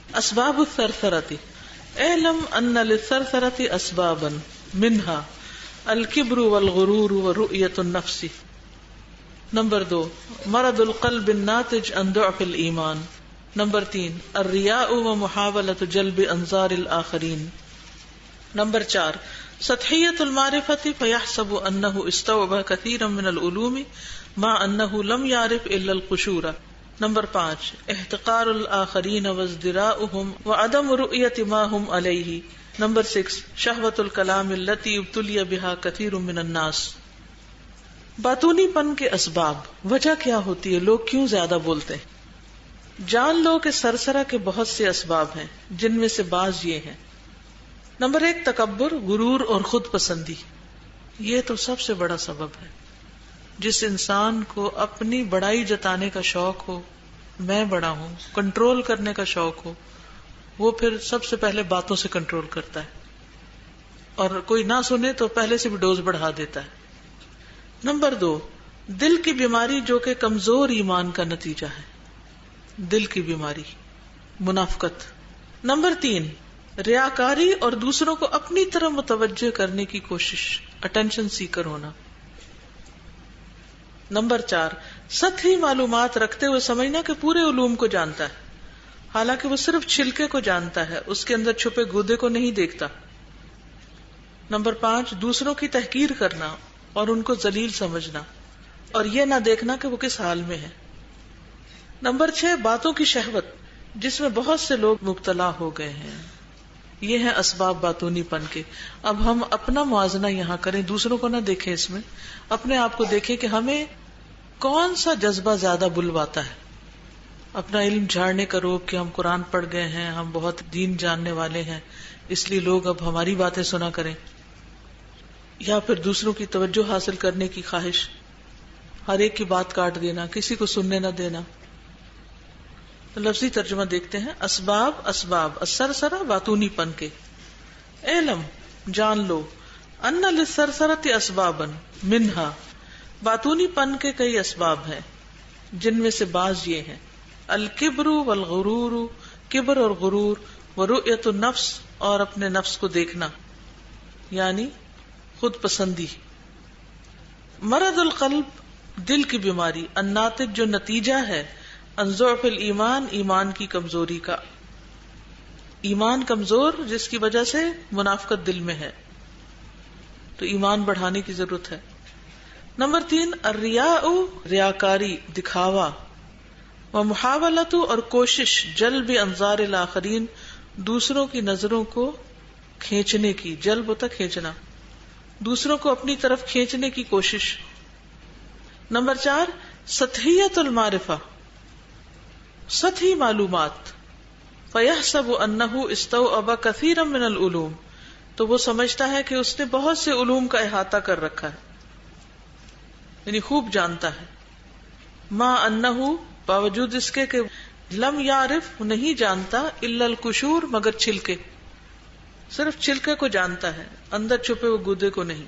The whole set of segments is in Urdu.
اسباب الثرثرة اعلم ان للثرثرة اسبابا منها الكبر والغرور ورؤية النفس. نمبر 2 مرض القلب الناتج عن ضعف الایمان. نمبر 3 الریاء ومحاولة جلب انظار الآخرین. نمبر 4 سطحیت المعرفة فيحسب انه استوعب كثيرا من العلوم مع انه لم يعرف الا القشور. نمبر 5 احتقار الآخرین وازدراؤهم وعدم رؤية ما هم علیہ. نمبر 6 شہوۃ الکلام التي ابتلی بها كثير من الناس. باتونی پن کے اسباب، وجہ کیا ہوتی ہے، لوگ کیوں زیادہ بولتے ہیں؟ جان لو کہ سرسرہ کے بہت سے اسباب ہیں، جن میں سے بعض یہ ہیں. نمبر 1 تکبر، غرور اور خود پسندی. یہ تو سب سے بڑا سبب ہے. جس انسان کو اپنی بڑائی جتانے کا شوق ہو، میں بڑا ہوں، کنٹرول کرنے کا شوق ہو، وہ پھر سب سے پہلے باتوں سے کنٹرول کرتا ہے، اور کوئی نہ سنے تو پہلے سے بھی ڈوز بڑھا دیتا ہے. نمبر 2 دل کی بیماری، جو کہ کمزور ایمان کا نتیجہ ہے. دل کی بیماری، منافقت. نمبر 3 ریاکاری اور دوسروں کو اپنی طرف متوجہ کرنے کی کوشش، اٹینشن سیکر ہونا. نمبر 4 سطحی معلومات رکھتے ہوئے سمجھنا کہ پورے علوم کو جانتا ہے، حالانکہ وہ صرف چھلکے کو جانتا ہے، اس کے اندر چھپے گودے کو نہیں دیکھتا. نمبر 5 دوسروں کی تحقیر کرنا اور ان کو ذلیل سمجھنا، اور یہ نہ دیکھنا کہ وہ کس حال میں ہے. نمبر 6 باتوں کی شہوت، جس میں بہت سے لوگ مبتلا ہو گئے ہیں. یہ ہیں اسباب باتونی پن کے. اب ہم اپنا موازنہ یہاں کریں، دوسروں کو نہ دیکھیں، اس میں اپنے آپ کو دیکھیں کہ ہمیں کون سا جذبہ زیادہ بلواتا ہے. اپنا علم جھاڑنے کا روک کہ ہم قرآن پڑھ گئے ہیں، ہم بہت دین جاننے والے ہیں، اس لیے لوگ اب ہماری باتیں سنا کریں، یا پھر دوسروں کی توجہ حاصل کرنے کی خواہش، ہر ایک کی بات کاٹ دینا، کسی کو سننے نہ دینا. لفظی ترجمہ دیکھتے ہیں. اسباب السرسرہ باتونی پن کے. علم جان لو، ان للسرسرۃ اسبابا منها باتونی پن کے کئی اسباب ہیں، جن میں سے بعض یہ ہیں: الکبر والغرور، کبر اور غرور، ورؤیت النفس اور اپنے نفس کو دیکھنا یعنی خود پسندی. مرض القلب دل کی بیماری، الناتج جو نتیجہ ہے، عن ضعف الایمان ایمان کی کمزوری کا. ایمان کمزور جس کی وجہ سے منافقت دل میں ہے، تو ایمان بڑھانے کی ضرورت ہے. نمبر 3 الریاء ریاکاری، دکھاوا، ومحاولۃ اور کوشش، جلب انظار الاخرین دوسروں کی نظروں کو کھینچنے کی. جلب ہوتا کھینچنا، دوسروں کو اپنی طرف کھینچنے کی کوشش. نمبر 4 سطحیت المعرفہ، سطحی معلومات. فیحسب انہ استوعب کثیرا من العلوم، تو وہ سمجھتا ہے کہ اس نے بہت سے علوم کا احاطہ کر رکھا ہے، یعنی خوب جانتا ہے. ما انہ باوجود اس کے کہ لم یعرف نہیں جانتا الا القشور مگر چھلکے، صرف چھلکے کو جانتا ہے، اندر چھپے وہ گودے کو نہیں.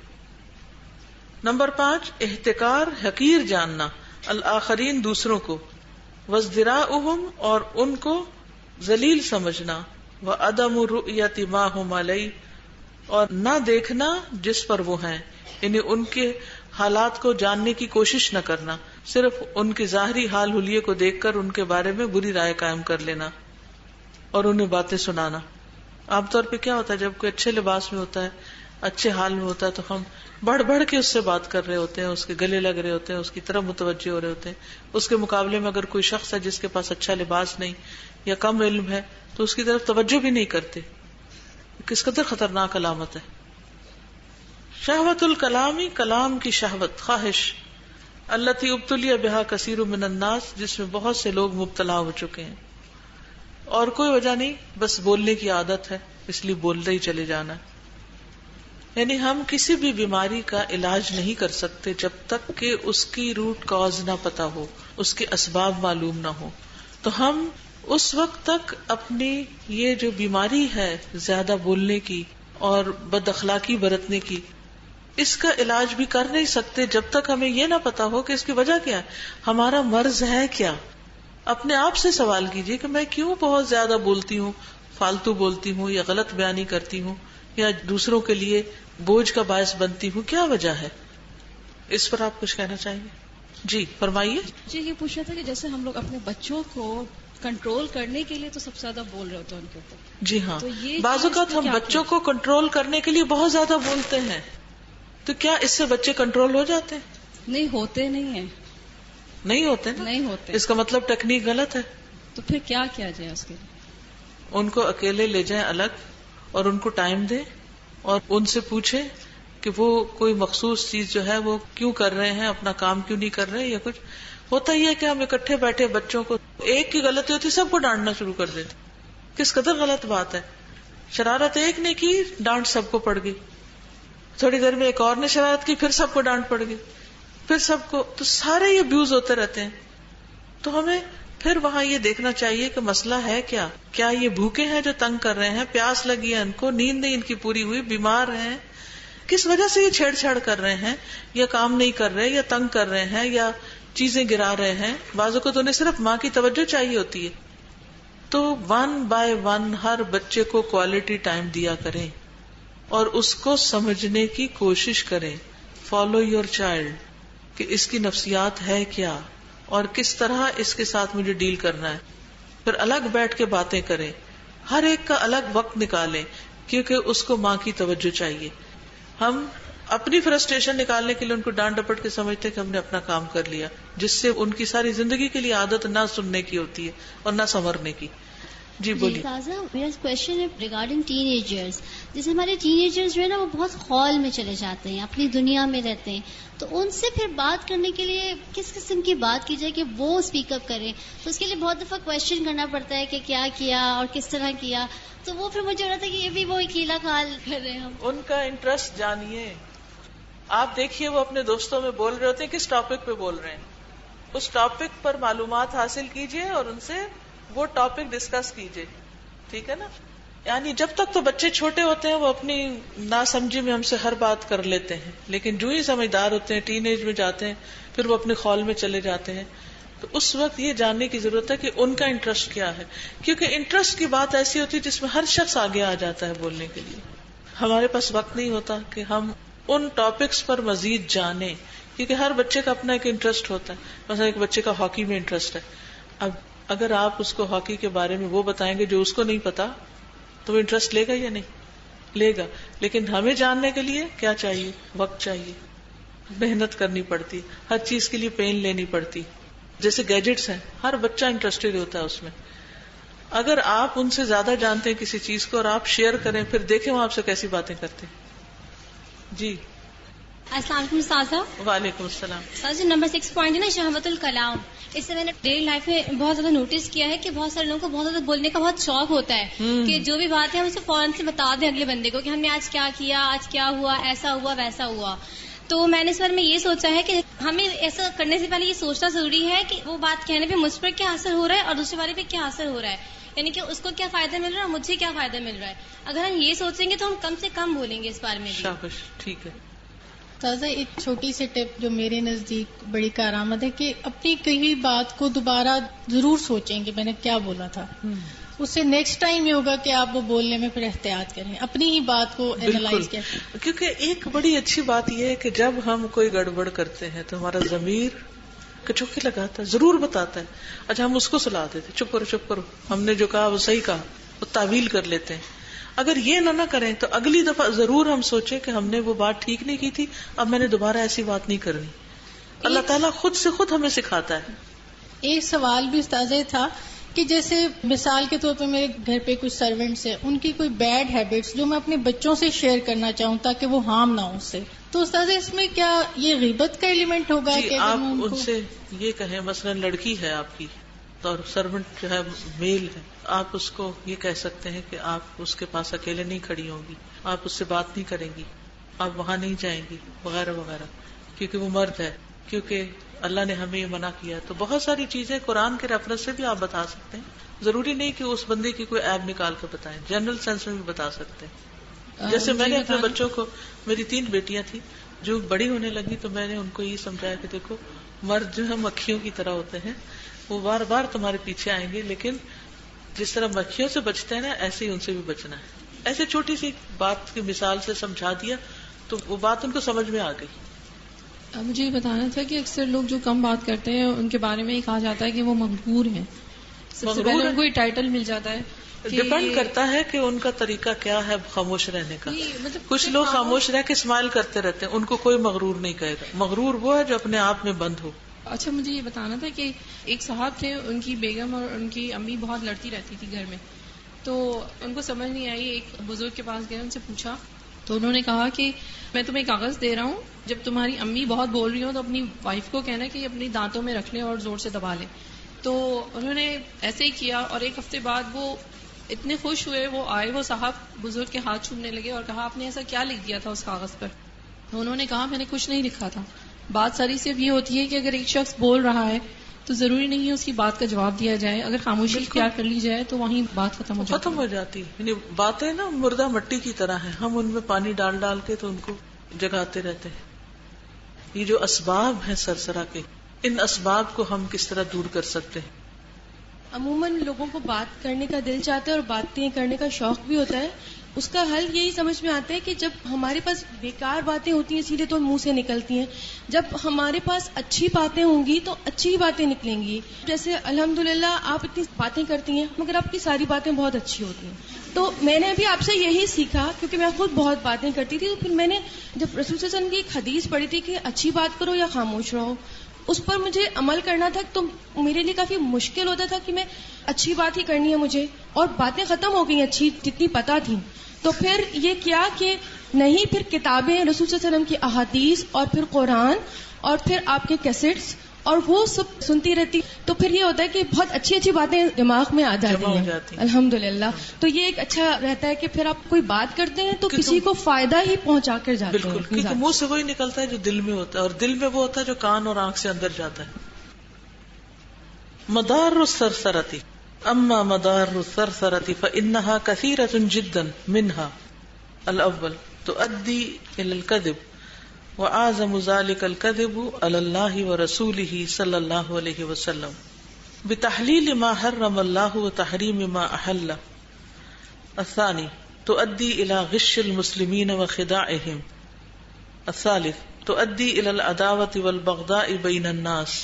نمبر 5 احتقار حقیر جاننا، الآخرین دوسروں کو، وازدراؤہم اور ان کو ذلیل سمجھنا، وعدم رؤیت ما ہم علیہ اور نہ دیکھنا جس پر وہ ہیں، یعنی ان کے حالات کو جاننے کی کوشش نہ کرنا، صرف ان کی ظاہری حال حلیے کو دیکھ کر ان کے بارے میں بری رائے قائم کر لینا اور انہیں باتیں سنانا. عام طور پہ کیا ہوتا ہے، جب کوئی اچھے لباس میں ہوتا ہے، اچھے حال میں ہوتا ہے، تو ہم بڑھ بڑھ کے اس سے بات کر رہے ہوتے ہیں، اس کے گلے لگ رہے ہوتے ہیں، اس کی طرف متوجہ ہو رہے ہوتے ہیں. اس کے مقابلے میں اگر کوئی شخص ہے جس کے پاس اچھا لباس نہیں یا کم علم ہے تو اس کی طرف توجہ بھی نہیں کرتے. کس قدر خطرناک علامت ہے. شہوت الکلامی، کلام کی شہوت، خواہش، التی ابتلی بہا کثیر من الناس جس میں بہت سے لوگ مبتلا ہو چکے ہیں، اور کوئی وجہ نہیں، بس بولنے کی عادت ہے اس لیے بولتے ہی چلے جانا. یعنی ہم کسی بھی بیماری کا علاج نہیں کر سکتے جب تک کہ اس کی روٹ کاز نہ پتا ہو، اس کے اسباب معلوم نہ ہو. تو ہم اس وقت تک اپنی یہ جو بیماری ہے زیادہ بولنے کی اور بد اخلاقی برتنے کی، اس کا علاج بھی کر نہیں سکتے جب تک ہمیں یہ نہ پتا ہو کہ اس کی وجہ کیا ہے، ہمارا مرض ہے کیا. اپنے آپ سے سوال کیجئے کہ میں کیوں بہت زیادہ بولتی ہوں، فالتو بولتی ہوں یا غلط بیانی کرتی ہوں یا دوسروں کے لیے بوجھ کا باعث بنتی ہوں، کیا وجہ ہے؟ اس پر آپ کچھ کہنا چاہیں گے؟ جی فرمائیے. جی یہ پوچھا تھا کہ جیسے ہم لوگ اپنے بچوں کو کنٹرول کرنے کے لیے تو سب سے زیادہ بول رہے ہوتے ہیں ان کے اوپر. جی ہاں، تو یہ بعض اوقات ہم بچوں کو کنٹرول کرنے کے لیے بہت زیادہ بولتے ہیں، تو کیا اس سے بچے کنٹرول ہو جاتے ہیں؟ نہیں ہوتے نہیں ہیں. نہیں ہوتے نا؟ نہیں ہوتے. اس کا مطلب ٹیکنیک غلط ہے. تو پھر کیا کیا جائے اس کے لیے؟ ان کو اکیلے لے جائیں الگ اور ان کو ٹائم دیں اور ان سے پوچھیں کہ وہ کوئی مخصوص چیز جو ہے وہ کیوں کر رہے ہیں، اپنا کام کیوں نہیں کر رہے، یا کچھ ہوتا ہی ہے کہ ہم اکٹھے بیٹھے بچوں کو ایک کی غلطی ہوتی سب کو ڈانٹنا شروع کر دیتے. کس قدر غلط بات ہے. شرارت ایک نے کی، ڈانٹ سب کو پڑ گئی. تھوڑی دیر میں ایک اور نے شرارت کی، پھر سب کو ڈانٹ پڑ گئی، پھر سب کو، تو سارے یہ ابیوز ہوتے رہتے ہیں. تو ہمیں پھر وہاں یہ دیکھنا چاہیے کہ مسئلہ ہے کیا. کیا یہ بھوکے ہیں جو تنگ کر رہے ہیں، پیاس لگی ہے ان کو، نیند نہیں ان کی پوری ہوئی، بیمار ہیں، کس وجہ سے یہ چھیڑ چھاڑ کر رہے ہیں، یا کام نہیں کر رہے، یا تنگ کر رہے ہیں، یا چیزیں گرا رہے ہیں. بعضوں کو تو انہیں صرف ماں کی توجہ چاہیے ہوتی ہے. تو 1 by 1 ہر بچے کو کوالٹی ٹائم دیا کریں اور اس کو سمجھنے کی کوشش کریں. فالو یور چائلڈ، کہ اس کی نفسیات ہے کیا اور کس طرح اس کے ساتھ مجھے ڈیل کرنا ہے. پھر الگ بیٹھ کے باتیں کریں، ہر ایک کا الگ وقت نکالیں، کیونکہ اس کو ماں کی توجہ چاہیے. ہم اپنی فرسٹریشن نکالنے کے لیے ان کو ڈانٹ ڈپٹ کے سمجھتے کہ ہم نے اپنا کام کر لیا، جس سے ان کی ساری زندگی کے لیے عادت نہ سننے کی ہوتی ہے اور نہ سنورنے کی. جی بولیے. میرا کوشچن ہے ریگارڈنگ ٹین ایجرز. جیسے ہمارے ٹین ایجرز جو ہے نا وہ بہت خول میں چلے جاتے ہیں، اپنی دنیا میں رہتے ہیں، تو ان سے پھر بات کرنے کے لیے کس قسم کی بات کی جائے کہ وہ اسپیک اپ کریں. تو اس کے لیے بہت دفعہ کوشچن کرنا پڑتا ہے کہ کیا کیا اور کس طرح کیا. تو وہ پھر مجھے ہو رہا تھا کہ یہ بھی وہ کیلا کھال کر رہے ہیں. ہم ان کا انٹرسٹ جانیے. آپ دیکھیے وہ اپنے دوستوں میں بول رہے ہوتے ہیں، کس ٹاپک پہ بول رہے ہیں، اس ٹاپک پر معلومات حاصل کیجئے اور ان سے وہ ٹاپک ڈسکس کیجئے. ٹھیک ہے نا؟ یعنی جب تک تو بچے چھوٹے ہوتے ہیں وہ اپنی ناسمجھی میں ہم سے ہر بات کر لیتے ہیں، لیکن جو ہی سمجھدار ہوتے ہیں، ٹین ایج میں جاتے ہیں، پھر وہ اپنے خول میں چلے جاتے ہیں. تو اس وقت یہ جاننے کی ضرورت ہے کہ ان کا انٹرسٹ کیا ہے، کیونکہ انٹرسٹ کی بات ایسی ہوتی ہے جس میں ہر شخص آگے آ جاتا ہے بولنے کے لیے. ہمارے پاس وقت نہیں ہوتا کہ ہم ان ٹاپکس پر مزید جانیں، کیونکہ ہر بچے کا اپنا ایک انٹرسٹ ہوتا ہے. مثلا ایک بچے کا ہاکی میں انٹرسٹ ہے، اب اگر آپ اس کو ہاکی کے بارے میں وہ بتائیں گے جو اس کو نہیں پتا تو وہ انٹرسٹ لے گا یا نہیں لے گا. لیکن ہمیں جاننے کے لیے کیا چاہیے؟ وقت چاہیے، محنت کرنی پڑتی، ہر چیز کے لیے پین لینی پڑتی. جیسے گیجٹس ہیں، ہر بچہ انٹرسٹڈ ہوتا ہے اس میں. اگر آپ ان سے زیادہ جانتے ہیں کسی چیز کو اور آپ شیئر کریں، پھر دیکھیں وہ آپ سے کیسی باتیں کرتے ہیں. جی السلام علیکم استاذہ. وعلیکم السلام. استاذ نمبر 6 پوائنٹ ہے نا، شہوت الکلام. اس سے میں نے ڈیلی لائف میں بہت زیادہ نوٹس کیا ہے کہ بہت سارے لوگوں کو بہت زیادہ بولنے کا بہت شوق ہوتا ہے کہ جو بھی بات ہے ہم اسے فوراً سے بتا دیں اگلے بندے کو کہ ہم نے آج کیا کیا، آج کیا ہوا، ایسا ہوا ویسا ہوا. تو میں نے اس بارے میں یہ سوچا ہے کہ ہمیں ایسا کرنے سے پہلے یہ سوچنا ضروری ہے کہ وہ بات کہنے پہ مجھ پر کیا اثر ہو رہا ہے اور دوسرے والے پہ کیا اثر ہو رہا ہے، یعنی کہ اس کو کیا فائدہ مل رہا ہے اور مجھے کیا فائدہ مل رہا ہے. اگر ہم یہ سوچیں گے تو ہم کم سے کم بولیں گے اس بارے میں. شاباش، ٹھیک ہے. تازہ ایک چھوٹی سی ٹپ جو میرے نزدیک بڑی کارآمد ہے کہ اپنی کئی بات کو دوبارہ ضرور سوچیں کہ میں نے کیا بولا تھا. اس سے نیکسٹ ٹائم یہ ہوگا کہ آپ وہ بولنے میں پھر احتیاط کریں، اپنی ہی بات کو اینالائز کریں. کیونکہ ایک بڑی اچھی بات یہ ہے کہ جب ہم کوئی گڑبڑ کرتے ہیں تو ہمارا ضمیر کچوکے لگاتا ہے، ضرور بتاتا ہے. اچھا ہم اس کو سلا دیتے، چپ کرو چپ کرو، ہم نے جو کہا وہ صحیح کہا، وہ تعویل کر لیتے ہیں. اگر یہ نہ کریں تو اگلی دفعہ ضرور ہم سوچیں کہ ہم نے وہ بات ٹھیک نہیں کی تھی، اب میں نے دوبارہ ایسی بات نہیں کرنی. اللہ تعالیٰ خود سے خود ہمیں سکھاتا ہے. ایک سوال بھی استاذہ تھا کہ جیسے مثال کے طور پہ میرے گھر پہ کچھ سرونٹس ہیں، ان کی کوئی بیڈ ہیبٹس جو میں اپنے بچوں سے شیئر کرنا چاہوں تاکہ وہ ہارم نہ ہو اس سے، تو استاذہ اس میں کیا یہ غیبت کا ایلیمنٹ ہوگا؟ جی کہ آپ ان سے یہ کہیں، مثلا لڑکی ہے آپ کی اور سرونٹ جو ہے میل ہے، آپ اس کو یہ کہہ سکتے ہیں کہ آپ اس کے پاس اکیلے نہیں کھڑی ہوں گی، آپ اس سے بات نہیں کریں گی، آپ وہاں نہیں جائیں گی وغیرہ وغیرہ، کیونکہ وہ مرد ہے، کیونکہ اللہ نے ہمیں یہ منع کیا. تو بہت ساری چیزیں قرآن کے ریفرنس سے بھی آپ بتا سکتے ہیں. ضروری نہیں کہ اس بندے کی کوئی ایب نکال کے بتائیں، جنرل سینس میں بھی بتا سکتے ہیں. جیسے میں نے اپنے بچوں کو، میری 3 بیٹیاں تھیں، جو بڑی ہونے لگی تو میں نے ان کو یہ سمجھایا کہ دیکھو مرد جو ہے مکھیوں کی طرح ہوتے ہیں، وہ بار بار تمہارے پیچھے آئیں گے، لیکن جس طرح مکھیوں سے بچتے ہیں نا، ایسے ہی ان سے بھی بچنا ہے. ایسے چھوٹی سی بات کی مثال سے سمجھا دیا تو وہ بات ان کو سمجھ میں آ گئی. مجھے یہ بتانا تھا کہ اکثر لوگ جو کم بات کرتے ہیں ان کے بارے میں یہ کہا جاتا ہے کہ وہ مغرور ہیں. سب سے پہلے ان کو یہ ٹائٹل مل جاتا ہے. ڈپینڈ کرتا ہے کہ ان کا طریقہ کیا ہے خاموش رہنے کا. کچھ لوگ خاموش رہ کے اسمائل کرتے رہتے ہیں، ان کو کوئی مغرور نہیں کہے گا. مغرور وہ ہے جو اپنے آپ میں بند ہو. اچھا، مجھے یہ بتانا تھا کہ ایک صاحب تھے، ان کی بیگم اور ان کی امی بہت لڑتی رہتی تھی گھر میں، تو ان کو سمجھ نہیں آئی. ایک بزرگ کے پاس گئے، ان سے پوچھا تو انہوں نے کہا کہ میں تمہیں کاغذ دے رہا ہوں، جب تمہاری امی بہت بول رہی ہوں تو اپنی وائف کو کہنا کہ اپنی دانتوں میں رکھ لیں اور زور سے دبا لیں. تو انہوں نے ایسے ہی کیا، اور ایک ہفتے بعد وہ اتنے خوش ہوئے، وہ آئے، وہ صاحب بزرگ کے ہاتھ چھونے لگے اور کہا آپ نے ایسا کیا لکھ دیا تھا اس کاغذ پر؟ تو انہوں نے کہا میں نے کچھ نہیں لکھا تھا. بات ساری صرف یہ ہوتی ہے کہ اگر ایک شخص بول رہا ہے تو ضروری نہیں ہے اس کی بات کا جواب دیا جائے. اگر خاموشی اختیار کر لی جائے تو وہیں بات ختم ہو جاتی. یعنی باتیں نا مردہ مٹی کی طرح ہیں، ہم ان میں پانی ڈال ڈال کے تو ان کو جگاتے رہتے ہیں. یہ جو اسباب ہیں سرسرا کے، ان اسباب کو ہم کس طرح دور کر سکتے ہیں؟ عموماً لوگوں کو بات کرنے کا دل چاہتا ہے اور باتیں کرنے کا شوق بھی ہوتا ہے. اس کا حل یہی سمجھ میں آتا ہے کہ جب ہمارے پاس بیکار باتیں ہوتی ہیں سیدھے تو منہ سے نکلتی ہیں، جب ہمارے پاس اچھی باتیں ہوں گی تو اچھی باتیں نکلیں گی. جیسے الحمدللہ آپ اتنی باتیں کرتی ہیں مگر آپ کی ساری باتیں بہت اچھی ہوتی ہیں. تو میں نے ابھی آپ سے یہی سیکھا، کیونکہ میں خود بہت باتیں کرتی تھی، تو پھر میں نے جب رسول صلی اللہ علیہ وسلم کی ایک حدیث پڑھی تھی کہ اچھی بات کرو یا خاموش رہو، اس پر مجھے عمل کرنا تھا. تو میرے لیے کافی مشکل ہوتا تھا کہ میں اچھی بات ہی کرنی ہے مجھے، اور باتیں ختم ہو گئی اچھی جتنی پتہ تھی. تو پھر یہ کیا کہ نہیں، پھر کتابیں، رسول صلی اللہ علیہ وسلم کی احادیث، اور پھر قرآن، اور پھر آپ کے کیسٹس، اور وہ سب سنتی رہتی. تو پھر یہ ہوتا ہے کہ بہت اچھی اچھی باتیں دماغ میں آ جاتی ہیں الحمدللہ. تو یہ ایک اچھا رہتا ہے کہ پھر آپ کوئی بات کرتے ہیں تو کسی کو فائدہ ہی پہنچا کر جاتے ہیں. بالکل، کیونکہ منہ سے وہی نکلتا ہے جو دل میں ہوتا ہے، اور دل میں وہ ہوتا ہے جو کان اور آنکھ سے اندر جاتا ہے. مدار السرسرتی، اما مدار السرسرتی فانها كثيرة جدا، منها الاول تؤدي الى الكذب، وأعظم ذلك الكذب على الله ورسوله صلى الله عليه وسلم بتحليل ما حرم الله وتحريم ما أحل. الثاني تؤدي إلى غش المسلمين وخداعهم. الثالث تؤدي إلى العداوة والبغضاء بين الناس.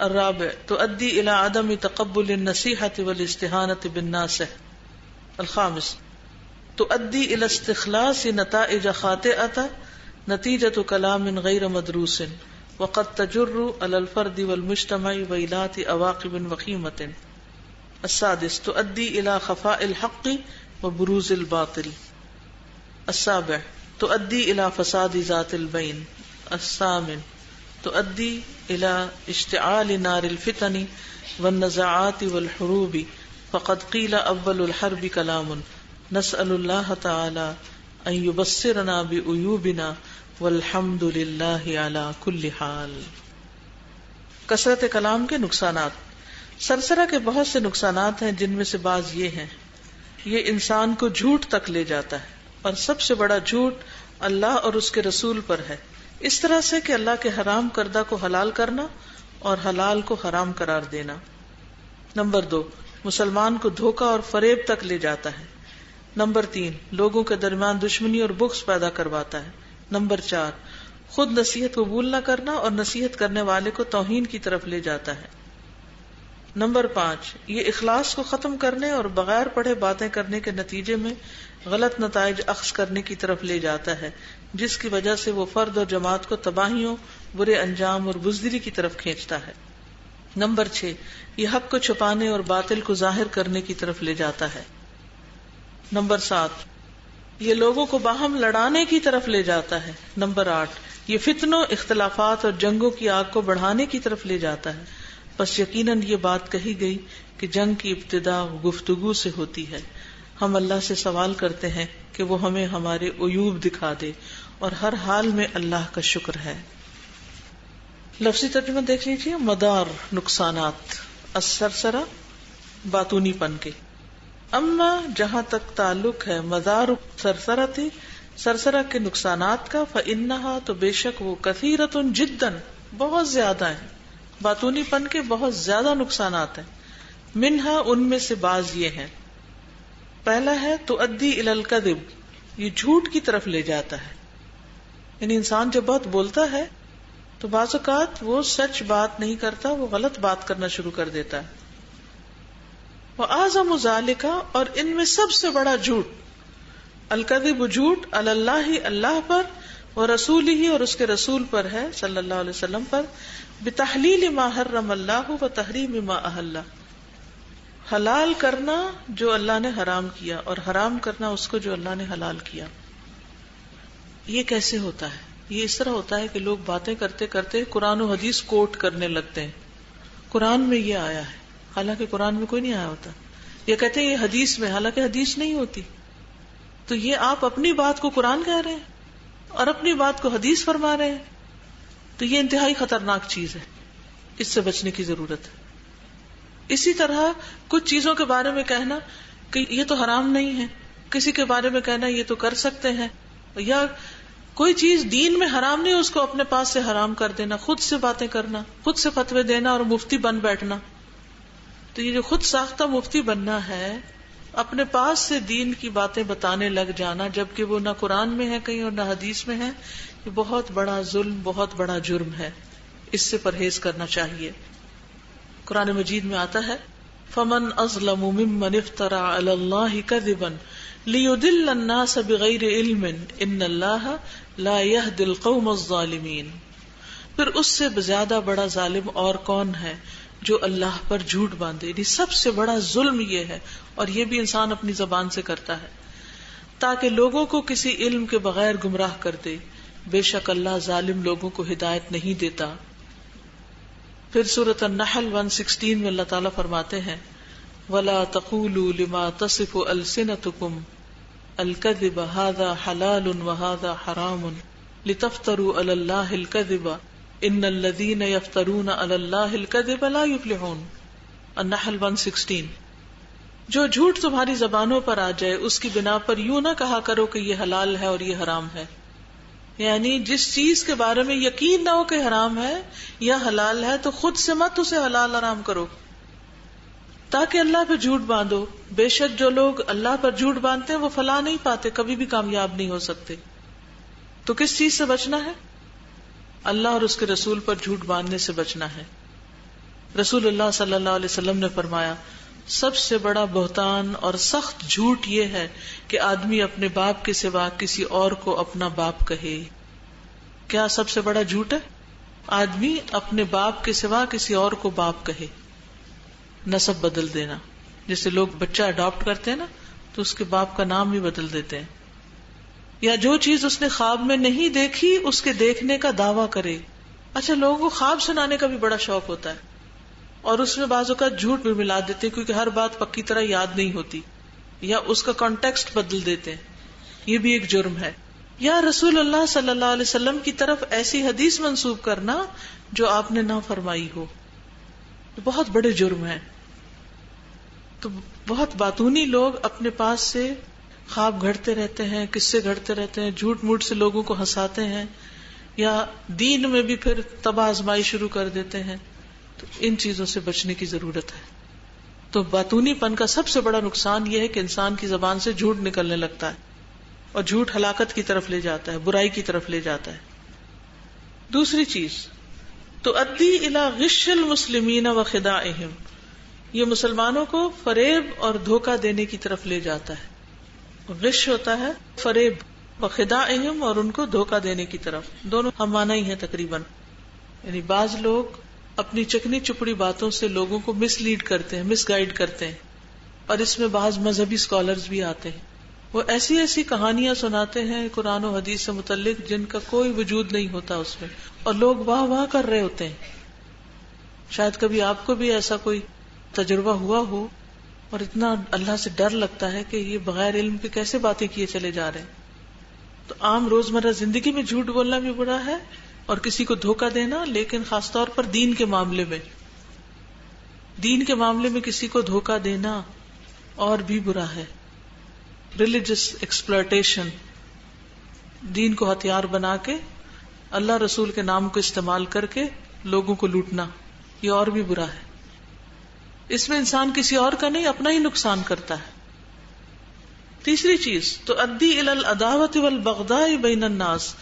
الرابع تؤدي إلى عدم تقبل النصيحة والاستهانة بالناصح. الخامس تؤدي إلى استخلاص نتائج خاطئة نتیجۃ کلام غیر مدروس، وقد تجر علی الفرد والمجتمع ویلات عواقب وخیمۃ. السادس تؤدی الی خفاء الحق وبروز الباطل. السابع تؤدی الی فساد ذات البین. الثامن تؤدی الی اشتعال نار الفتن والنزاعات والحروب، فقد قیل اول الحرب کلام. نسأل اللہ تعالی ان یبصرنا بعیوبنا والحمد للہ علی کل حال. کثرت کلام کے نقصانات. سرسرا کے بہت سے نقصانات ہیں، جن میں سے بعض یہ ہیں. یہ انسان کو جھوٹ تک لے جاتا ہے، اور سب سے بڑا جھوٹ اللہ اور اس کے رسول پر ہے، اس طرح سے کہ اللہ کے حرام کردہ کو حلال کرنا اور حلال کو حرام قرار دینا. نمبر 2، مسلمان کو دھوکہ اور فریب تک لے جاتا ہے. نمبر 3، لوگوں کے درمیان دشمنی اور بغض پیدا کرواتا ہے. نمبر 4، خود نصیحت قبول نہ کرنا اور نصیحت کرنے والے کو توہین کی طرف لے جاتا ہے. نمبر 5، یہ اخلاص کو ختم کرنے اور بغیر پڑھے باتیں کرنے کے نتیجے میں غلط نتائج اخذ کرنے کی طرف لے جاتا ہے، جس کی وجہ سے وہ فرد اور جماعت کو تباہیوں، برے انجام اور بزدلی کی طرف کھینچتا ہے. نمبر 6، یہ حق کو چھپانے اور باطل کو ظاہر کرنے کی طرف لے جاتا ہے. نمبر 7، یہ لوگوں کو باہم لڑانے کی طرف لے جاتا ہے. نمبر 8، یہ فتنوں، اختلافات اور جنگوں کی آگ کو بڑھانے کی طرف لے جاتا ہے. بس یقیناً یہ بات کہی گئی کہ جنگ کی ابتدا گفتگو سے ہوتی ہے. ہم اللہ سے سوال کرتے ہیں کہ وہ ہمیں ہمارے عیوب دکھا دے، اور ہر حال میں اللہ کا شکر ہے. لفظی ترجمہ دیکھ لیجیے. مدار، نقصانات، السرسرہ، باطونی پن کے. اما جہاں تک تعلق ہے مدار سرسرہ تھی، سرسرہ کے نقصانات کا، فإنہا تو بے شک وہ کثیرۃ جداً، بہت زیادہ ہیں. باطونی پن کے بہت زیادہ نقصانات ہیں. منہا ان میں سے بعض یہ ہیں. پہلا ہے تؤدی الی الکذب، یہ جھوٹ کی طرف لے جاتا ہے. یعنی انسان جب بہت بولتا ہے تو بعض اوقات وہ سچ بات نہیں کرتا، وہ غلط بات کرنا شروع کر دیتا ہے. وَأَعْظَمُ ذَلِكَ، اور ان میں سب سے بڑا جھوٹ الکذب، جھوٹ علی اللہ، اللہ پر، ورسولہ، اور اس کے رسول پر ہے صلی اللہ علیہ وسلم پر، بتحلیل ما حرم اللہ وتحریم ما احل، حلال کرنا جو اللہ نے حرام کیا اور حرام کرنا اس کو جو اللہ نے حلال کیا. یہ کیسے ہوتا ہے؟ یہ اس طرح ہوتا ہے کہ لوگ باتیں کرتے کرتے قرآن و حدیث کوٹ کرنے لگتے ہیں. قرآن میں یہ آیا ہے، حالانکہ قرآن میں کوئی نہیں آیا ہوتا. یہ کہتے ہیں یہ حدیث میں، حالانکہ حدیث نہیں ہوتی. تو یہ آپ اپنی بات کو قرآن کہہ رہے ہیں اور اپنی بات کو حدیث فرما رہے ہیں. تو یہ انتہائی خطرناک چیز ہے، اس سے بچنے کی ضرورت ہے. اسی طرح کچھ چیزوں کے بارے میں کہنا کہ یہ تو حرام نہیں ہے، کسی کے بارے میں کہنا یہ تو کر سکتے ہیں، یا کوئی چیز دین میں حرام نہیں اس کو اپنے پاس سے حرام کر دینا، خود سے باتیں کرنا، خود سے فتوے دینا اور مفتی بن بیٹھنا. تو یہ جو خود ساختہ مفتی بننا ہے، اپنے پاس سے دین کی باتیں بتانے لگ جانا جبکہ وہ نہ قرآن میں ہے کہیں اور نہ حدیث میں ہے، یہ بہت بڑا ظلم، بہت بڑا جرم ہے. اس سے پرہیز کرنا چاہیے. قرآن مجید میں آتا ہے فَمَنْ أَظْلَمُ مِمَّنِ افْتَرَى عَلَى اللَّهِ كَذِبًا لِيُضِلَّ النَّاسَ بِغَيْرِ عِلْمٍ إِنَّ اللَّهَ لَا يَهْدِي الْقَوْمَ الظَّالِمِينَ. پھر اس سے زیادہ بڑا ظالم اور کون ہے جو اللہ پر جھوٹ باندھے. یعنی سب سے بڑا ظلم یہ ہے، اور یہ بھی انسان اپنی زبان سے کرتا ہے تاکہ لوگوں کو کسی علم کے بغیر گمراہ کر دے. بے شک اللہ ظالم لوگوں کو ہدایت نہیں دیتا. پھر سورۃ النحل 116 میں اللہ تعالیٰ فرماتے ہیں وَلَا تَقُولُوا لِمَا تَصِفُ أَلْسِنَتُكُمْ الْكَذِبَ هَذَا حَلَالٌ وَهَذَا حَرَامٌ لِتَفْتَرُوا عَلَى اللَّهِ الْكَذِبَ إِنَّ الَّذِينَ يَفْتَرُونَ عَلَى اللَّهِ الْكَذِبَ لَا يُفْلِحُونَ. النحل 116. جو جھوٹ تمہاری زبانوں پر آ جائے اس کی بنا پر یوں نہ کہا کرو کہ یہ حلال ہے اور یہ حرام ہے. یعنی جس چیز کے بارے میں یقین نہ ہو کہ حرام ہے یا حلال ہے تو خود سے مت اسے حلال حرام کرو تاکہ اللہ پہ جھوٹ باندھو. بے شک جو لوگ اللہ پر جھوٹ باندھتے ہیں وہ فلاح نہیں پاتے، کبھی بھی کامیاب نہیں ہو سکتے. تو کس چیز سے بچنا ہے؟ اللہ اور اس کے رسول پر جھوٹ باندھنے سے بچنا ہے. رسول اللہ صلی اللہ علیہ وسلم نے فرمایا سب سے بڑا بہتان اور سخت جھوٹ یہ ہے کہ آدمی اپنے باپ کے سوا کسی اور کو اپنا باپ کہے. کیا سب سے بڑا جھوٹ ہے؟ آدمی اپنے باپ کے سوا کسی اور کو باپ کہے. نسب بدل دینا، جیسے لوگ بچہ اڈاپٹ کرتے ہیں نا تو اس کے باپ کا نام بھی بدل دیتے ہیں. یا جو چیز اس نے خواب میں نہیں دیکھی اس کے دیکھنے کا دعویٰ کرے. اچھا، لوگوں کو خواب سنانے کا بھی بڑا شوق ہوتا ہے اور اس میں بعض اوقات جھوٹ بھی ملا دیتے ہیں کیونکہ ہر بات پکی طرح یاد نہیں ہوتی یا اس کا کانٹیکسٹ بدل دیتے ہیں. یہ بھی ایک جرم ہے. یا رسول اللہ صلی اللہ علیہ وسلم کی طرف ایسی حدیث منسوب کرنا جو آپ نے نہ فرمائی ہو، بہت بڑے جرم ہیں. تو بہت باطونی لوگ اپنے پاس سے خواب گھڑتے رہتے ہیں، قصے گھڑتے رہتے ہیں، جھوٹ موٹ سے لوگوں کو ہنساتے ہیں یا دین میں بھی پھر تباہ آزمائی شروع کر دیتے ہیں. تو ان چیزوں سے بچنے کی ضرورت ہے. تو باطونی پن کا سب سے بڑا نقصان یہ ہے کہ انسان کی زبان سے جھوٹ نکلنے لگتا ہے اور جھوٹ ہلاکت کی طرف لے جاتا ہے، برائی کی طرف لے جاتا ہے. دوسری چیز تؤدی الی غش المسلمین وخداعہم، یہ مسلمانوں کو فریب اور دھوکہ دینے کی طرف لے جاتا ہے. غش ہوتا ہے فریب، وخداعہم اور ان کو دھوکہ دینے کی طرف. دونوں ہم معنی ہی ہیں تقریباً. یعنی بعض لوگ اپنی چکنی چپڑی باتوں سے لوگوں کو مس لیڈ کرتے ہیں، مس گائیڈ کرتے ہیں. اور اس میں بعض مذہبی اسکالرز بھی آتے ہیں، وہ ایسی ایسی کہانیاں سناتے ہیں قرآن و حدیث سے متعلق جن کا کوئی وجود نہیں ہوتا اس میں، اور لوگ واہ واہ کر رہے ہوتے ہیں. شاید کبھی آپ کو بھی ایسا کوئی تجربہ ہوا ہو اور اتنا اللہ سے ڈر لگتا ہے کہ یہ بغیر علم کے کیسے باتیں کیے چلے جا رہے ہیں. تو عام روزمرہ زندگی میں جھوٹ بولنا بھی برا ہے اور کسی کو دھوکہ دینا، لیکن خاص طور پر دین کے معاملے میں کسی کو دھوکہ دینا اور بھی برا ہے. ریلیجس ایکسپلائٹیشن، دین کو ہتھیار بنا کے اللہ رسول کے نام کو استعمال کر کے لوگوں کو لوٹنا، یہ اور بھی برا ہے. اس میں انسان کسی اور کا نہیں، اپنا ہی نقصان کرتا ہے. تیسری چیز تؤدی الی العداوۃ والبغضاء بین الناس،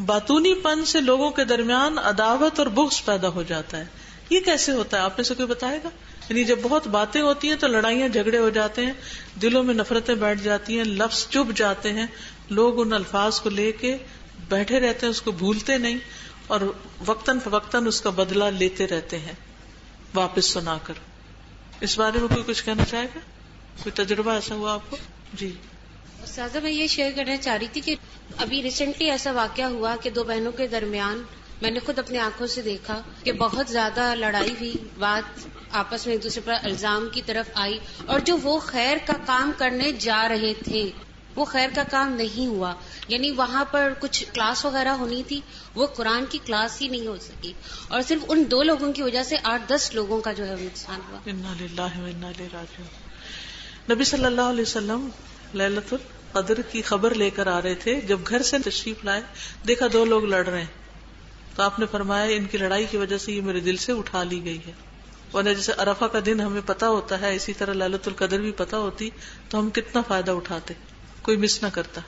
باطونی پن سے لوگوں کے درمیان عداوت اور بغض پیدا ہو جاتا ہے. یہ کیسے ہوتا ہے؟ آپ میں سے کوئی بتائے گا؟ یعنی جب بہت باتیں ہوتی ہیں تو لڑائیاں جھگڑے ہو جاتے ہیں، دلوں میں نفرتیں بیٹھ جاتی ہیں، لفظ چبھ جاتے ہیں، لوگ ان الفاظ کو لے کے بیٹھے رہتے ہیں، اس کو بھولتے نہیں اور وقتاً فوقتاً اس کا بدلہ لیتے رہتے ہیں واپس سنا کر. اس بارے میں کوئی کچھ کہنا چاہے گا؟ کوئی تجربہ ایسا ہوا آپ کو؟ جی استاذہ، میں یہ شیئر کرنا چاہ رہی تھی کہ ابھی ریسنٹلی ایسا واقعہ ہوا کہ دو بہنوں کے درمیان میں نے خود اپنی آنکھوں سے دیکھا کہ بہت زیادہ لڑائی ہوئی، بات آپس میں ایک دوسرے پر الزام کی طرف آئی، اور جو وہ خیر کا کام کرنے جا رہے تھے وہ خیر کا کام نہیں ہوا. یعنی وہاں پر کچھ کلاس وغیرہ ہونی تھی، وہ قرآن کی کلاس ہی نہیں ہو سکی، اور صرف ان دو لوگوں کی وجہ سے 8-10 لوگوں کا جو ہے نقصان ہوا. انا للہ و انا الیہ راجعون. نبی صلی اللہ علیہ وسلم لیلۃ القدر کی خبر لے کر آ رہے تھے. جب گھر سے تشریف لائے، دیکھا دو لوگ لڑ رہے ہیں، تو آپ نے فرمایا ان کی لڑائی کی وجہ سے یہ میرے دل سے اٹھا لی گئی ہے. ورنہ جیسے عرفہ کا دن ہمیں پتا ہوتا ہے، اسی طرح لیلۃ القدر بھی پتا ہوتی تو ہم کتنا فائدہ اٹھاتے، کوئی مس نہ کرتا.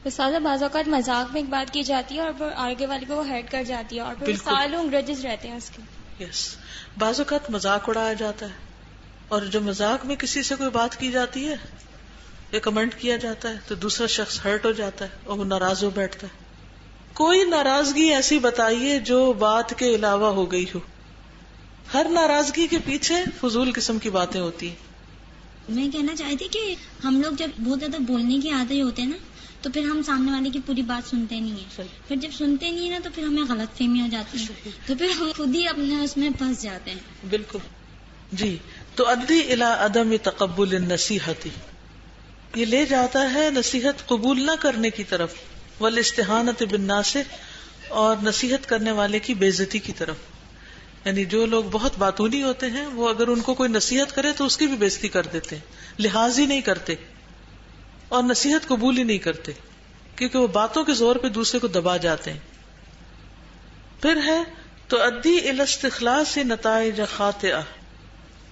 استاذہ، بعض اوقات مذاق میں ایک بات کی جاتی ہے اور پھر آگے والے کو وہ ہرٹ کر جاتی ہے، اور پھر سالوں گرجز رہتے ہیں اس کے. یس، بعض اوقات مذاق اڑایا جاتا ہے، اور جب مذاق میں کسی سے کوئی بات کی جاتی ہے یا کمنٹ کیا جاتا ہے تو دوسرا شخص ہرٹ ہو جاتا ہے اور وہ ناراض ہو بیٹھتا ہے. کوئی ناراضگی ایسی بتائیے جو بات کے علاوہ ہو گئی ہو. ہر ناراضگی کے پیچھے فضول قسم کی باتیں ہوتی ہیں. میں کہنا چاہتی کہ ہم لوگ جب بہت زیادہ بولنے کے عادی ہوتے ہیں نا، تو پھر ہم سامنے والے کی پوری بات سنتے نہیں ہیں. پھر جب سنتے نہیں ہیں نا تو پھر ہمیں غلط فہمی ہو جاتی ہے، تو پھر ہم خود ہی اپنے اس میں پھنس جاتے ہیں. بالکل جی. تو ادی الی عدم تقبل النصیحت، یہ لے جاتا ہے نصیحت قبول نہ کرنے کی طرف، والاستہانۃ بالناس، اور نصیحت کرنے والے کی بے عزتی کی طرف. یعنی جو لوگ بہت باتونی ہوتے ہیں وہ اگر ان کو کوئی نصیحت کرے تو اس کی بھی بے عزتی کر دیتے ہیں، لحاظ ہی نہیں کرتے اور نصیحت قبول ہی نہیں کرتے، کیونکہ وہ باتوں کے زور پہ دوسرے کو دبا جاتے ہیں. پھر ہے تو ادی الی استخلاص نتائج خاطئہ،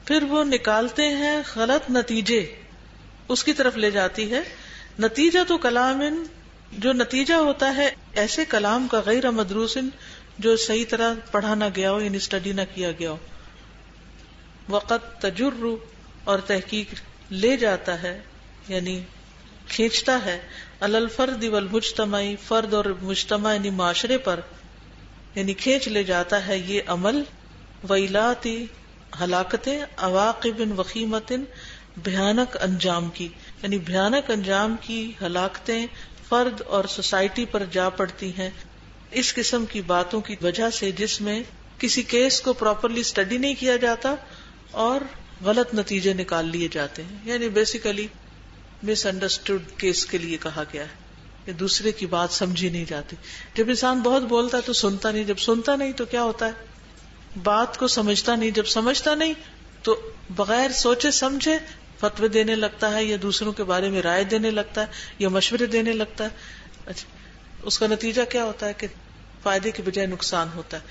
پھر وہ نکالتے ہیں غلط نتیجے، اس کی طرف لے جاتی ہے. نتیجہ تو کلام، جو نتیجہ ہوتا ہے ایسے کلام کا، غیر مدروس، جو صحیح طرح پڑھا نہ گیا ہو، یعنی اسٹڈی نہ کیا گیا ہو. وقت تجر، اور تحقیق لے جاتا ہے یعنی کھینچتا ہے، علی الفرد والمجتمع، فرد اور مجتمع یعنی معاشرے پر، یعنی کھینچ لے جاتا ہے یہ عمل. ویلات، ہلاکتیں، عواقب وخیمت، بھیانک انجام کی، یعنی بھیانک انجام کی ہلاکتیں فرد اور سوسائٹی پر جا پڑتی ہیں اس قسم کی باتوں کی وجہ سے، جس میں کسی کیس کو پراپرلی اسٹڈی نہیں کیا جاتا اور غلط نتیجے نکال لیے جاتے ہیں. یعنی بیسیکلی مس انڈرسٹوڈ کیس کے لیے کہا گیا ہے کہ دوسرے کی بات سمجھی نہیں جاتی. جب انسان بہت بولتا ہے تو سنتا نہیں، جب سنتا نہیں تو کیا ہوتا ہے، بات کو سمجھتا نہیں، جب سمجھتا نہیں تو بغیر سوچے سمجھے فتوے دینے لگتا ہے، یا دوسروں کے بارے میں رائے دینے لگتا ہے، یا مشورے دینے لگتا ہے. اچھا، اس کا نتیجہ کیا ہوتا ہے کہ فائدے کے بجائے نقصان ہوتا ہے.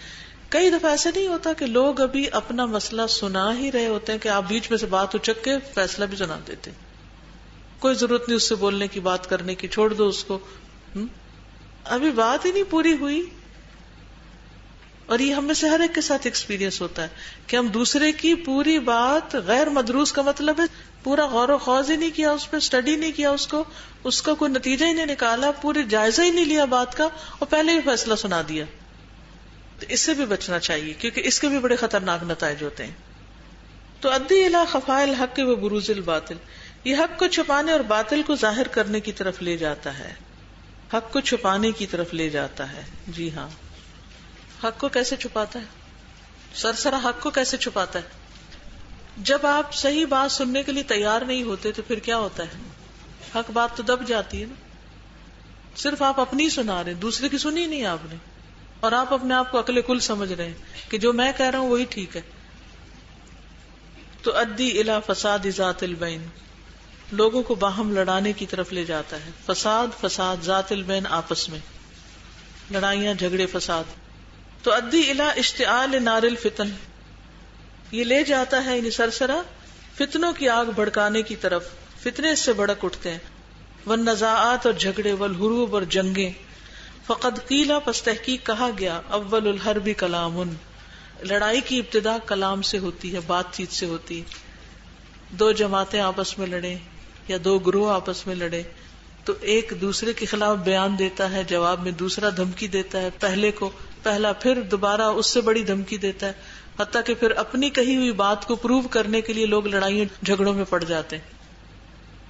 کئی دفعہ ایسا نہیں ہوتا کہ لوگ ابھی اپنا مسئلہ سنا ہی رہے ہوتے ہیں کہ آپ بیچ میں سے بات اچک کے فیصلہ بھی سنا دیتے، کوئی ضرورت نہیں اس سے بولنے کی، بات کرنے کی، چھوڑ دو اس کو، ابھی بات ہی نہیں پوری ہوئی. اور یہ ہم میں سے ہر ایک کے ساتھ ایکسپیرینس ہوتا ہے کہ ہم دوسرے کی پوری بات، غیر مدروس کا مطلب ہے پورا غور و خوض ہی نہیں کیا اس پہ، اسٹڈی نہیں کیا اس کا کوئی نتیجہ ہی نہیں نکالا، پورے جائزہ ہی نہیں لیا بات کا، اور پہلے ہی فیصلہ سنا دیا. تو اس سے بھی بچنا چاہیے کیونکہ اس کے بھی بڑے خطرناک نتائج ہوتے ہیں. تو ادی الی خفاء الحق و بروز الباطل، یہ حق کو چھپانے اور باطل کو ظاہر کرنے کی طرف لے جاتا ہے، حق کو چھپانے کی طرف لے جاتا ہے. جی ہاں، حق کو کیسے چھپاتا ہے؟ سرسرا حق کو کیسے چھپاتا ہے؟ جب آپ صحیح بات سننے کے لیے تیار نہیں ہوتے تو پھر کیا ہوتا ہے؟ حق بات تو دب جاتی ہے نا. صرف آپ اپنی سنا رہے ہیں، دوسرے کی سنی نہیں آپ نے، اور آپ اپنے آپ کو عقل کل سمجھ رہے ہیں کہ جو میں کہہ رہا ہوں وہی ٹھیک ہے. تو ادی الی فساد ذات البین، لوگوں کو باہم لڑانے کی طرف لے جاتا ہے. فساد ذات البین، آپس میں لڑائیاں، جھگڑے، فساد. تو ادی الی اشتعال نار الفتن، یہ لے جاتا ہے یعنی سرسرا فتنوں کی آگ بھڑکانے کی طرف، فتنے اس سے بھڑک اٹھتے ہیں، والنزاعات اور جھگڑے، والحروب اور جنگیں، فقد قیل پس تحقیق کہا گیا، اول الحرب کلام، لڑائی کی ابتدا کلام سے ہوتی ہے، بات چیت سے ہوتی ہے۔ دو جماعتیں آپس میں لڑیں یا دو گروہ آپس میں لڑے تو ایک دوسرے کے خلاف بیان دیتا ہے، جواب میں دوسرا دھمکی دیتا ہے، پہلا پھر دوبارہ اس سے بڑی دھمکی دیتا ہے، حتیٰ کہ پھر اپنی کہی ہوئی بات کو پروو کرنے کے لیے لوگ لڑائیوں جھگڑوں میں پڑ جاتے ہیں۔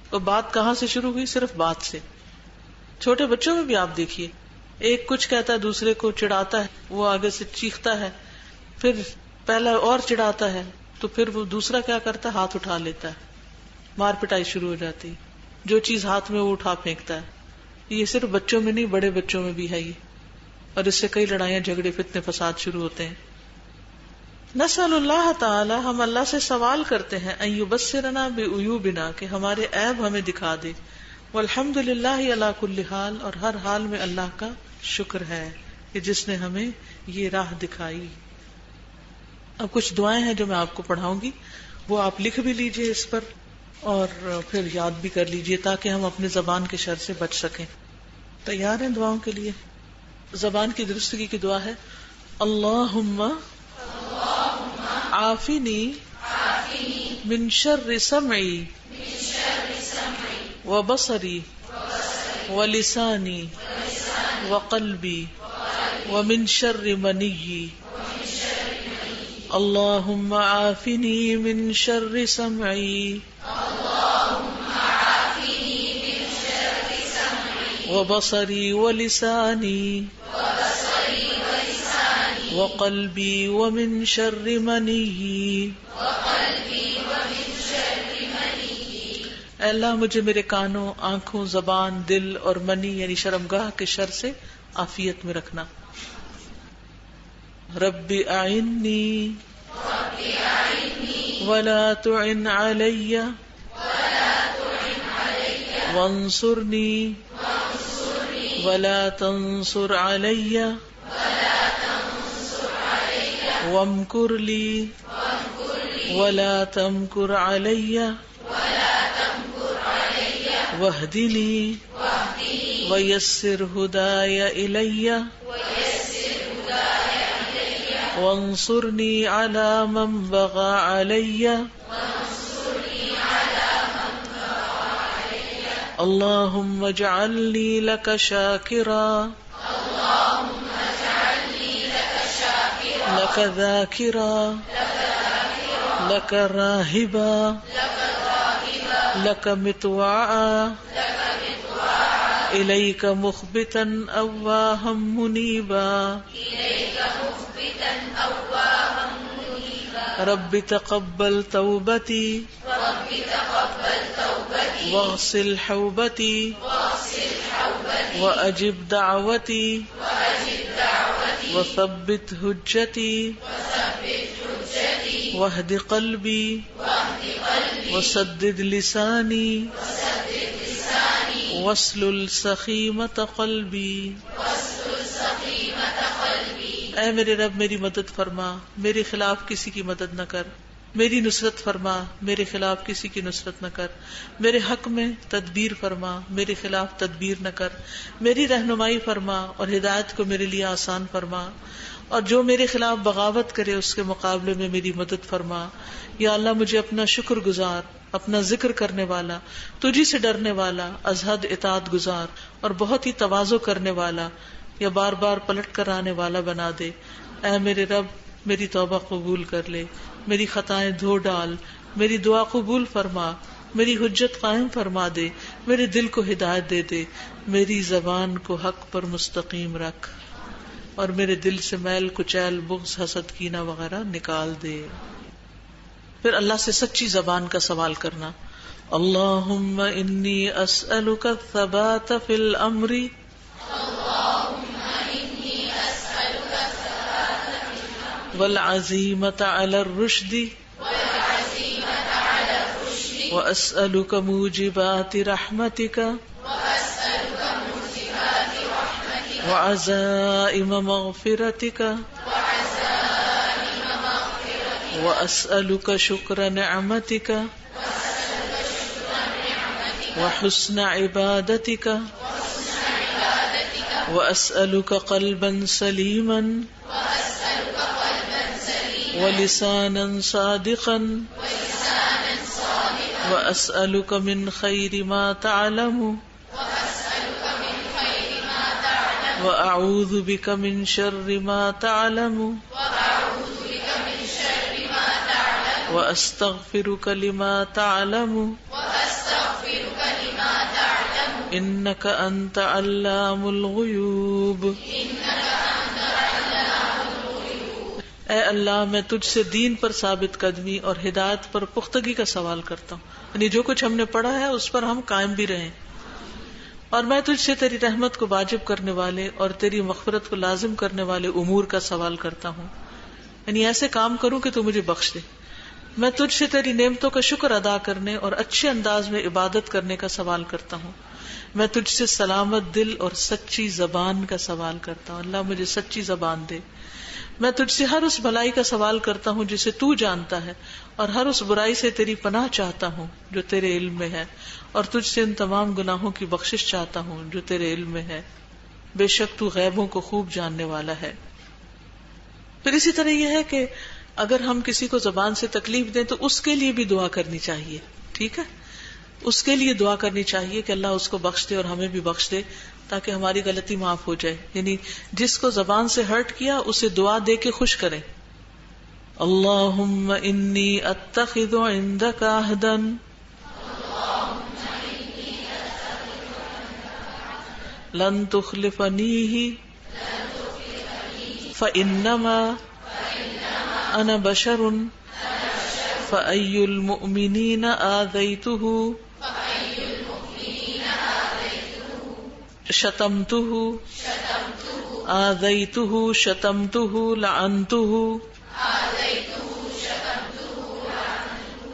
تو بات کہاں سے شروع ہوئی؟ صرف بات سے۔ چھوٹے بچوں میں بھی آپ دیکھیے، ایک کچھ کہتا ہے دوسرے کو چڑھاتا ہے، وہ آگے سے چیختا ہے، پھر پہلا اور چڑھاتا ہے تو پھر وہ دوسرا کیا کرتا ہے، ہاتھ اٹھا لیتا ہے، مار پٹائی شروع ہو جاتی، جو چیز ہاتھ میں وہ اٹھا پھینکتا ہے۔ یہ صرف بچوں میں نہیں، بڑے بچوں میں بھی ہے یہ، اور اس سے کئی لڑائیاں جھگڑے فتنے فساد شروع ہوتے ہیں۔ نسأل اللہ تعالی، ہم اللہ سے سوال کرتے ہیں، ان یبصرنا بعیوبنا، کہ ہمارے عیب ہمیں دکھا دے، والحمد للہ علی کل حال، اور ہر حال میں اللہ کا شکر ہے کہ جس نے ہمیں یہ راہ دکھائی۔ اب کچھ دعائیں ہیں جو میں آپ کو پڑھاؤں گی، وہ آپ لکھ بھی لیجئے اس پر اور پھر یاد بھی کر لیجئے تاکہ ہم اپنے زبان کے شر سے بچ سکیں۔ تیار ہیں دعاؤں کے لیے؟ زبان کی درستگی کی دعا ہے، اللہم عافنی من شر سمعی وبصری ولسانی وقلبی ومن شر منی، اللہم عافنی من شر سمعی وبصری ولسانی وقلبی ومن شر منی۔ اے اللہ مجھے میرے کانوں، آنکھوں، زبان، دل اور منی یعنی شرمگاہ کے شر سے عافیت میں رکھنا۔ رب اعنی ولا تعن علی وانصرنی ولا تنصر علی وامکر لی ولا تمکر علی واہدنی ویسر ہدای الی وانصرنی علی من بغی علی اللہم اجعلنی لک شاکرا لک ذاکرا لک راہبا لک مطواعا الیک مخبتا اواہا منیبا رب تقبل توبتی واغسل حوبتی واجب دعوتی وثبت حجتی واہد قلبی وسدد لسانی واسلل سخیمۃ قلبی۔ اے میرے رب میری مدد فرما، میرے خلاف کسی کی مدد نہ کر، میری نصرت فرما، میرے خلاف کسی کی نصرت نہ کر، میرے حق میں تدبیر فرما، میرے خلاف تدبیر نہ کر، میری رہنمائی فرما اور ہدایت کو میرے لیے آسان فرما، اور جو میرے خلاف بغاوت کرے اس کے مقابلے میں میری مدد فرما۔ یا اللہ مجھے اپنا شکر گزار، اپنا ذکر کرنے والا، تجھی سے ڈرنے والا، از حد اطاعت گزار اور بہت ہی تواضع کرنے والا یا بار بار پلٹ کر آنے والا بنا دے۔ اے میرے رب میری توبہ قبول کر لے، میری خطائیں دھو ڈال، میری دعا قبول فرما، میری حجت قائم فرما دے، میرے دل کو ہدایت دے دے، میری زبان کو حق پر مستقیم رکھ اور میرے دل سے میل کچیل بغض حسد کینہ وغیرہ نکال دے۔ پھر اللہ سے سچی زبان کا سوال کرنا، اللہم انی اسألک الثبات فی الامر والعزیمۃ علی الرشد واسألک موجبات رحمتک وعزائم مغفرتک وأسألك شكر نعمتك وحسن عبادتك وأسألك قلبا سليما ولسانا صادقا وأسألك من خير ما تعلم وأعوذ بك من شر ما تعلم وأستغفرك لما تعلم إنك أنت علام الغيوب. اے اللہ میں تجھ سے دین پر ثابت قدمی اور ہدایت پر پختگی کا سوال کرتا ہوں، یعنی جو کچھ ہم نے پڑھا ہے اس پر ہم قائم بھی رہیں، اور میں تجھ سے تیری رحمت کو واجب کرنے والے اور تیری مغفرت کو لازم کرنے والے امور کا سوال کرتا ہوں، یعنی ایسے کام کروں کہ تو مجھے بخش دے. میں تجھ سے تیری نعمتوں کا شکر ادا کرنے اور اچھے انداز میں عبادت کرنے کا سوال کرتا ہوں. میں تجھ سے سلامت دل اور سچی زبان کا سوال کرتا ہوں، اللہ مجھے سچی زبان دے. میں تجھ سے ہر اس بھلائی کا سوال کرتا ہوں جسے تو جانتا ہے، اور ہر اس برائی سے تیری پناہ چاہتا ہوں جو تیرے علم میں ہے، اور تجھ سے ان تمام گناہوں کی بخشش چاہتا ہوں جو تیرے علم میں ہے. بے شک تو غیبوں کو خوب جاننے والا ہے. پھر اسی طرح یہ ہے کہ اگر ہم کسی کو زبان سے تکلیف دیں تو اس کے لیے بھی دعا کرنی چاہیے. ٹھیک ہے، اس کے لیے دعا کرنی چاہیے کہ اللہ اس کو بخش دے اور ہمیں بھی بخش دے، تاکہ ہماری غلطی معاف ہو جائے. یعنی جس کو زبان سے ہرٹ کیا اسے دعا دے کے خوش کریں. اللہم انی اتخذ عندک عہدا لن تخلفنیہ فانما انا بشر فأی المؤمنین آذیتہ شتمتہ آذیتہ شتمتہ لعنتہ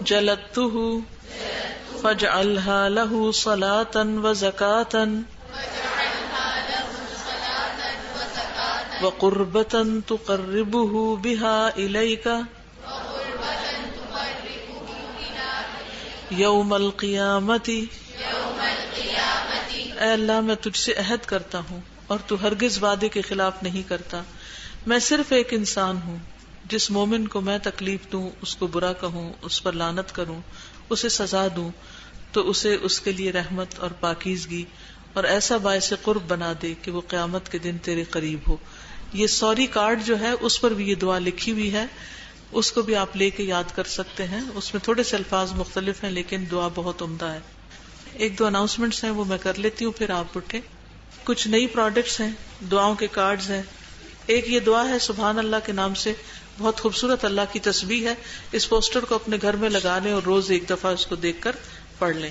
جلدتہ فاجعلها له صلاة وزکاة وقربة تقربه بها إليك یوم القیامت. اے اللہ میں تجھ سے عہد کرتا ہوں اور تو ہرگز وعدے کے خلاف نہیں کرتا. میں صرف ایک انسان ہوں. جس مومن کو میں تکلیف دوں، اس کو برا کہوں، اس پر لعنت کروں، اسے سزا دوں، تو اسے اس کے لیے رحمت اور پاکیزگی اور ایسا باعث قرب بنا دے کہ وہ قیامت کے دن تیرے قریب ہو. یہ سوری کارڈ جو ہے اس پر بھی یہ دعا لکھی ہوئی ہے، اس کو بھی آپ لے کے یاد کر سکتے ہیں. اس میں تھوڑے سے الفاظ مختلف ہیں لیکن دعا بہت عمدہ ہے. ایک دو اناؤنسمنٹس ہیں وہ میں کر لیتی ہوں، پھر آپ اٹھیں. کچھ نئی پروڈکٹس ہیں، دعاؤں کے کارڈز ہیں. ایک یہ دعا ہے سبحان اللہ کے نام سے، بہت خوبصورت اللہ کی تسبیح ہے. اس پوسٹر کو اپنے گھر میں لگا لیں اور روز ایک دفعہ اس کو دیکھ کر پڑھ لیں.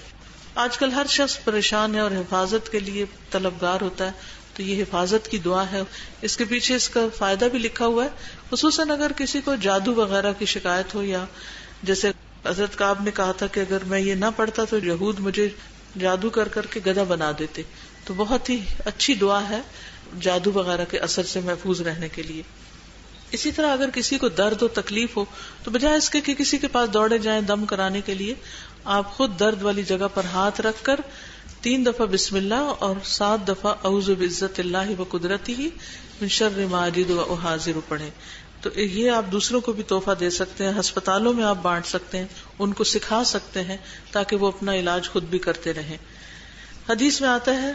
آج کل ہر شخص پریشان ہے اور حفاظت کے لیے طلبگار ہوتا ہے، تو یہ حفاظت کی دعا ہے. اس کے پیچھے اس کا فائدہ بھی لکھا ہوا ہے. خصوصاً اگر کسی کو جادو وغیرہ کی شکایت ہو، یا جیسے حضرت کعب نے کہا تھا کہ اگر میں یہ نہ پڑھتا تو یہود مجھے جادو کر کر کے گدھا بنا دیتے، تو بہت ہی اچھی دعا ہے جادو وغیرہ کے اثر سے محفوظ رہنے کے لیے. اسی طرح اگر کسی کو درد و تکلیف ہو تو بجائے اس کے کہ کسی کے پاس دوڑے جائیں دم کرانے کے لیے، آپ خود درد والی جگہ پر ہاتھ رکھ کر 3 دفعہ بسم اللہ اور 7 دفعہ اعوذ بعزت اللہ و قدرتہ من شر ما اجد و احاذر پڑھیں. تو یہ آپ دوسروں کو بھی تحفہ دے سکتے ہیں، ہسپتالوں میں آپ بانٹ سکتے ہیں، ان کو سکھا سکتے ہیں تاکہ وہ اپنا علاج خود بھی کرتے رہیں. حدیث میں آتا ہے،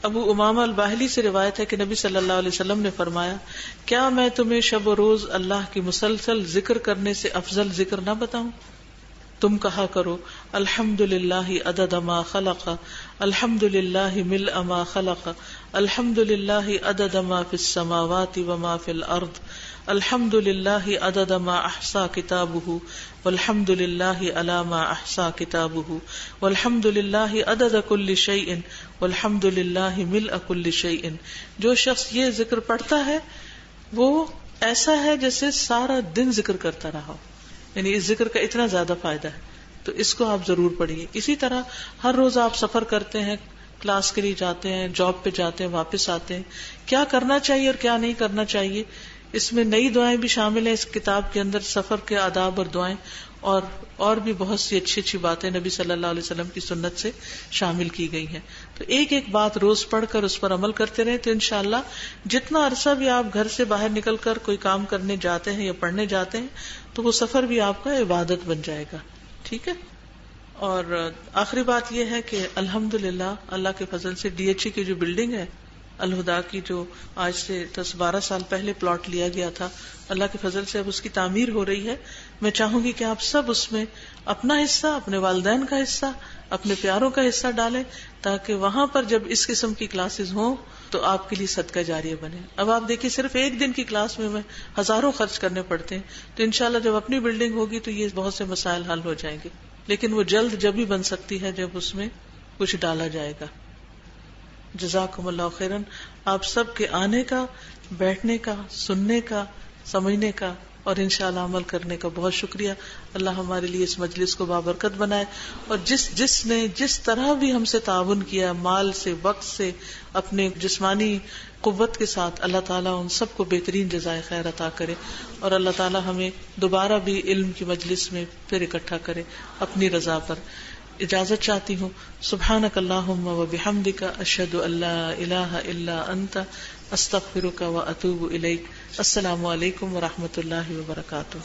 ابو امامہ الباہلی سے روایت ہے کہ نبی صلی اللہ علیہ وسلم نے فرمایا، کیا میں تمہیں شب و روز اللہ کی مسلسل ذکر کرنے سے افضل ذکر نہ بتاؤں؟ تم کہا کرو الحمدللہ عدد ما خلق، الحمدللہ ملء ما خلق، الحمدللہ عدد ما فی السماوات وما فی الارض، الحمدللہ عدد ما احصا کتابہ، والحمدللہ علی ما احصا کتابہ، والحمدللہ عدد کل شیء، والحمدللہ ملء کل شیء. جو شخص یہ ذکر پڑھتا ہے وہ ایسا ہے جیسے سارا دن ذکر کرتا رہا، یعنی اس ذکر کا اتنا زیادہ فائدہ ہے. تو اس کو آپ ضرور پڑھیے. اسی طرح ہر روز آپ سفر کرتے ہیں، کلاس کے لیے جاتے ہیں، جاب پہ جاتے ہیں، واپس آتے ہیں، کیا کرنا چاہیے اور کیا نہیں کرنا چاہیے، اس میں نئی دعائیں بھی شامل ہیں اس کتاب کے اندر، سفر کے آداب اور دعائیں، اور بھی بہت سی اچھی اچھی باتیں نبی صلی اللہ علیہ وسلم کی سنت سے شامل کی گئی ہیں. تو ایک ایک بات روز پڑھ کر اس پر عمل کرتے رہیں تو انشاءاللہ جتنا عرصہ بھی آپ گھر سے باہر نکل کر کوئی کام کرنے جاتے ہیں یا پڑھنے جاتے ہیں تو وہ سفر بھی آپ کا عبادت بن جائے گا. ٹھیک ہے. اور آخری بات یہ ہے کہ الحمدللہ اللہ کے فضل سے DHE کی جو بلڈنگ ہے الہدا کی، جو آج سے 10-12 سال پہلے پلاٹ لیا گیا تھا، اللہ کے فضل سے اب اس کی تعمیر ہو رہی ہے. میں چاہوں گی کہ آپ سب اس میں اپنا حصہ، اپنے والدین کا حصہ، اپنے پیاروں کا حصہ ڈالیں تاکہ وہاں پر جب اس قسم کی کلاسز ہوں تو آپ کے لیے صدقہ جاریہ بنے. اب آپ دیکھیے صرف ایک دن کی کلاس میں ہزاروں خرچ کرنے پڑتے ہیں، تو انشاءاللہ جب اپنی بلڈنگ ہوگی تو یہ بہت سے مسائل حل ہو جائیں گے. لیکن وہ جلد جب ہی بن سکتی ہے جب اس میں کچھ ڈالا جائے گا. جزاکم اللہ خیرن. آپ سب کے آنے کا، بیٹھنے کا، سننے کا، سمجھنے کا اور انشاءاللہ عمل کرنے کا بہت شکریہ. اللہ ہمارے لیے اس مجلس کو بابرکت بنائے، اور جس نے جس طرح بھی ہم سے تعاون کیا، مال سے، وقت سے، اپنے جسمانی قوت کے ساتھ، اللہ تعالیٰ ان سب کو بہترین جزائے خیر عطا کرے، اور اللہ تعالیٰ ہمیں دوبارہ بھی علم کی مجلس میں پھر اکٹھا کرے اپنی رضا پر. اجازت چاہتی ہوں. سبحانک اللہم و بحمدک، اشہد ان لا الہ الا انت، استغفرک و اتوب الیک. السلام علیکم و رحمۃ اللہ وبرکاتہ.